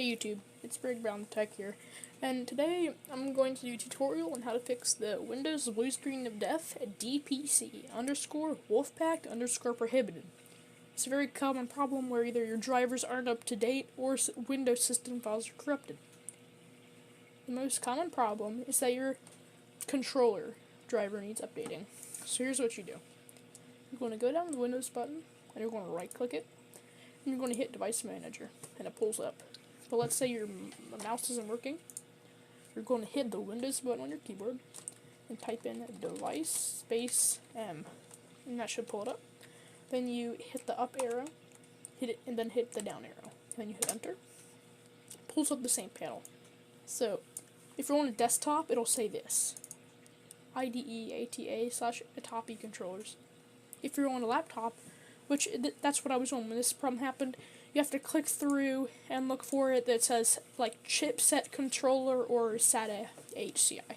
Hey YouTube, it's Brig Brown Tech here, and today I'm going to do a tutorial on how to fix the Windows blue screen of death at DPC underscore Wolfpack underscore prohibited. It's a very common problem where either your drivers aren't up to date or Windows system files are corrupted. The most common problem is that your controller driver needs updating. So here's what you do. You're going to go down to the Windows button, and you're going to right click it, and you're going to hit Device Manager, and it pulls up. But let's say your mouse isn't working. You're going to hit the Windows button on your keyboard and type in device space M, and that should pull it up. Then you hit the up arrow, hit it, and then hit the down arrow. Then you hit enter. It pulls up the same panel. So if you're on a desktop, it'll say this: IDE ATA/Atapi controllers. If you're on a laptop, which that's what I was on when this problem happened, you have to click through and look for it that says like chipset controller or SATA HCI.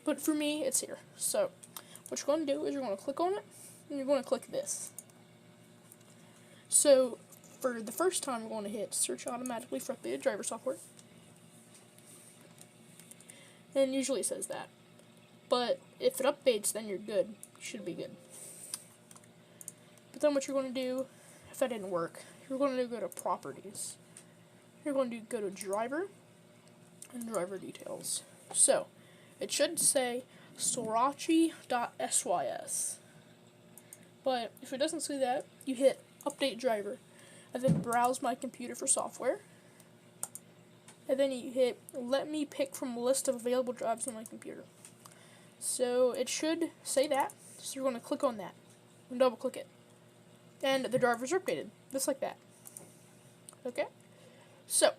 But for me, it's here. So what you're going to do is you're going to click on it, and you're going to click this. So for the first time, you're going to hit search automatically for updated driver software. And usually it says that. But if it updates, then you're good. You should be good. But then what you're going to do, if that didn't work, you're going to go to Properties. You're going to go to Driver and Driver Details. So it should say Sorachi.sys. But if it doesn't say that, you hit Update Driver, and then browse my computer for software. And then you hit Let me pick from a list of available drives on my computer. So it should say that. So you're going to click on that and double click it. And the drivers are updated, just like that. Okay? So,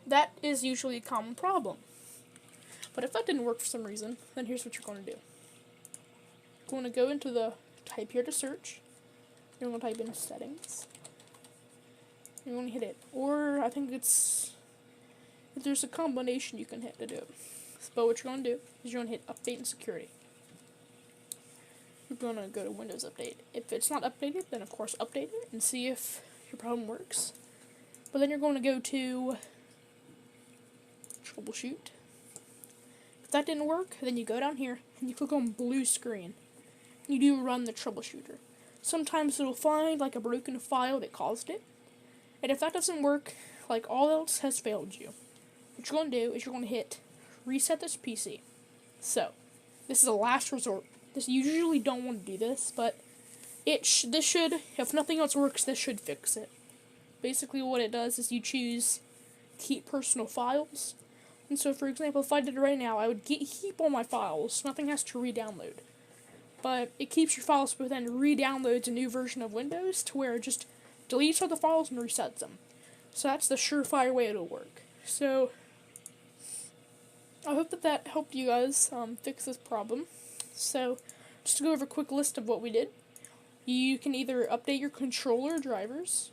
that is usually a common problem. But if that didn't work for some reason, then here's what you're going to do. You're going to go into the type here to search. You're going to type in settings. You're going to hit it. Or, I think there's a combination you can hit to do it. But what you're going to do is you're going to hit update and security. You're going to go to Windows Update. If it's not updated, then of course update it and see if your problem works. But then you're going to go to Troubleshoot. If that didn't work, then you go down here and you click on Blue Screen. You do run the troubleshooter. Sometimes it'll find like a broken file that caused it. And if that doesn't work, like all else has failed you, what you're going to do is you're going to hit Reset this PC. So, this is a last resort. You usually don't want to do this, but this should, if nothing else works, this should fix it. Basically what it does is you choose Keep Personal Files. And so, for example, if I did it right now, I would keep all my files. Nothing has to re-download. But it keeps your files, but then re-downloads a new version of Windows to where it just deletes all the files and resets them. So that's the surefire way it'll work. So I hope that helped you guys fix this problem. So, just to go over a quick list of what we did. You can either update your controller drivers,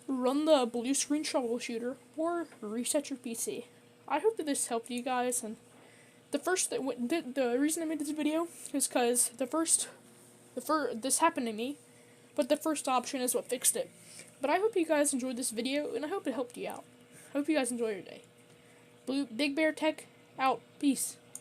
run the blue screen troubleshooter, or reset your PC. I hope that this helped you guys, and the reason I made this video is because this happened to me, but the first option is what fixed it. But I hope you guys enjoyed this video, and I hope it helped you out. I hope you guys enjoy your day. Big Bear Tech out. Peace.